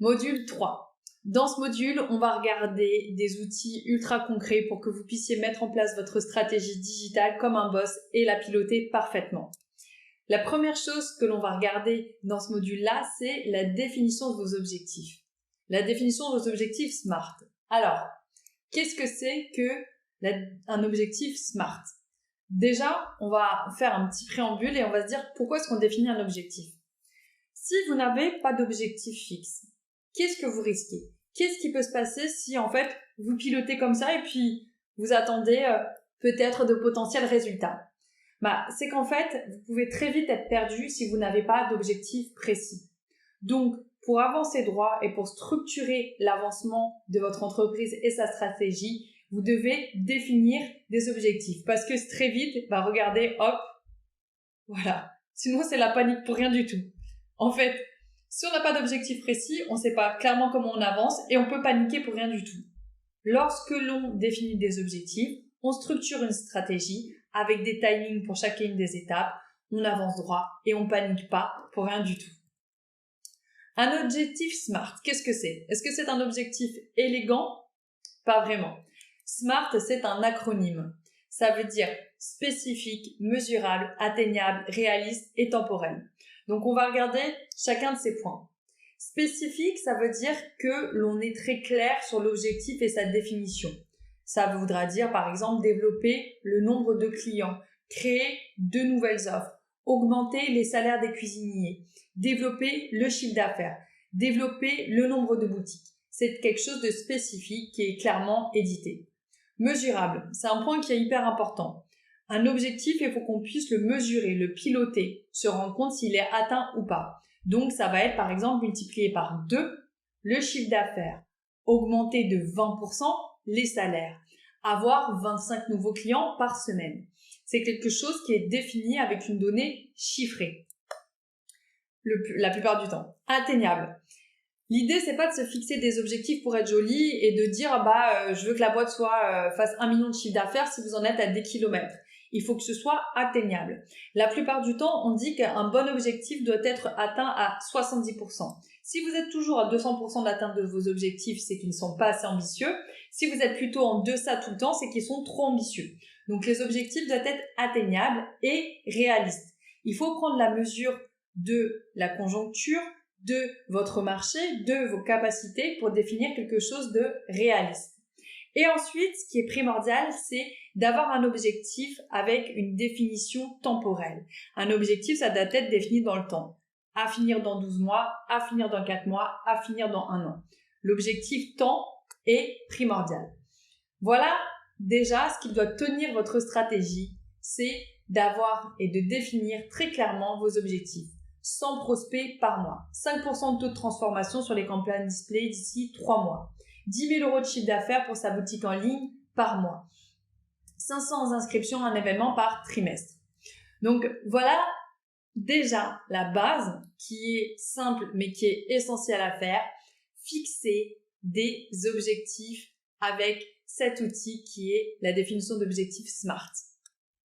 Module 3. Dans ce module, on va regarder des outils ultra concrets pour que vous puissiez mettre en place votre stratégie digitale comme un boss et la piloter parfaitement. La première chose que l'on va regarder dans ce module-là, c'est la définition de vos objectifs. La définition de vos objectifs SMART. Alors, qu'est-ce que c'est un objectif SMART? Déjà, on va faire un petit préambule et on va se dire pourquoi est-ce qu'on définit un objectif. Si vous n'avez pas d'objectif fixe, qu'est-ce que vous risquez? Qu'est-ce qui peut se passer si en fait vous pilotez comme ça et puis vous attendez peut-être de potentiels résultats? C'est qu'en fait, vous pouvez très vite être perdu si vous n'avez pas d'objectif précis. Donc, pour avancer droit et pour structurer l'avancement de votre entreprise et sa stratégie, vous devez définir des objectifs. Parce que très vite, regardez, hop, voilà. Sinon, c'est la panique pour rien du tout. En fait, si on n'a pas d'objectif précis, on ne sait pas clairement comment on avance et on peut paniquer pour rien du tout. Lorsque l'on définit des objectifs, on structure une stratégie avec des timings pour chacune des étapes, on avance droit et on panique pas pour rien du tout. Un objectif SMART, qu'est-ce que c'est? Est-ce que c'est un objectif élégant? Pas vraiment. SMART, c'est un acronyme. Ça veut dire spécifique, mesurable, atteignable, réaliste et temporel. Donc, on va regarder chacun de ces points. Spécifique, ça veut dire que l'on est très clair sur l'objectif et sa définition. Ça voudra dire, par exemple, développer le nombre de clients, créer de nouvelles offres, augmenter les salaires des cuisiniers, développer le chiffre d'affaires, développer le nombre de boutiques. C'est quelque chose de spécifique qui est clairement édité. Mesurable, c'est un point qui est hyper important. Un objectif, il faut qu'on puisse le mesurer, le piloter, se rendre compte s'il est atteint ou pas. Donc, ça va être par exemple multiplié par 2 le chiffre d'affaires, augmenter de 20% les salaires, avoir 25 nouveaux clients par semaine. C'est quelque chose qui est défini avec une donnée chiffrée. La plupart du temps. Atteignable. L'idée, c'est pas de se fixer des objectifs pour être joli et de dire je veux que la boîte fasse 1 million de chiffre d'affaires si vous en êtes à des kilomètres. Il faut que ce soit atteignable. La plupart du temps, on dit qu'un bon objectif doit être atteint à 70%. Si vous êtes toujours à 200% d'atteinte de vos objectifs, c'est qu'ils ne sont pas assez ambitieux. Si vous êtes plutôt en deçà tout le temps, c'est qu'ils sont trop ambitieux. Donc les objectifs doivent être atteignables et réalistes. Il faut prendre la mesure de la conjoncture, de votre marché, de vos capacités pour définir quelque chose de réaliste. Et ensuite, ce qui est primordial, c'est d'avoir un objectif avec une définition temporelle. Un objectif, ça doit être défini dans le temps. À finir dans 12 mois, à finir dans 4 mois, à finir dans 1 an. L'objectif temps est primordial. Voilà déjà ce qui doit tenir votre stratégie, c'est d'avoir et de définir très clairement vos objectifs. 100 prospects par mois, 5% de taux de transformation sur les campagnes display d'ici 3 mois, 10 000 € de chiffre d'affaires pour sa boutique en ligne par mois, 500 inscriptions à un événement par trimestre. Donc voilà déjà la base qui est simple mais qui est essentielle à faire, fixer des objectifs avec cet outil qui est la définition d'objectifs SMART.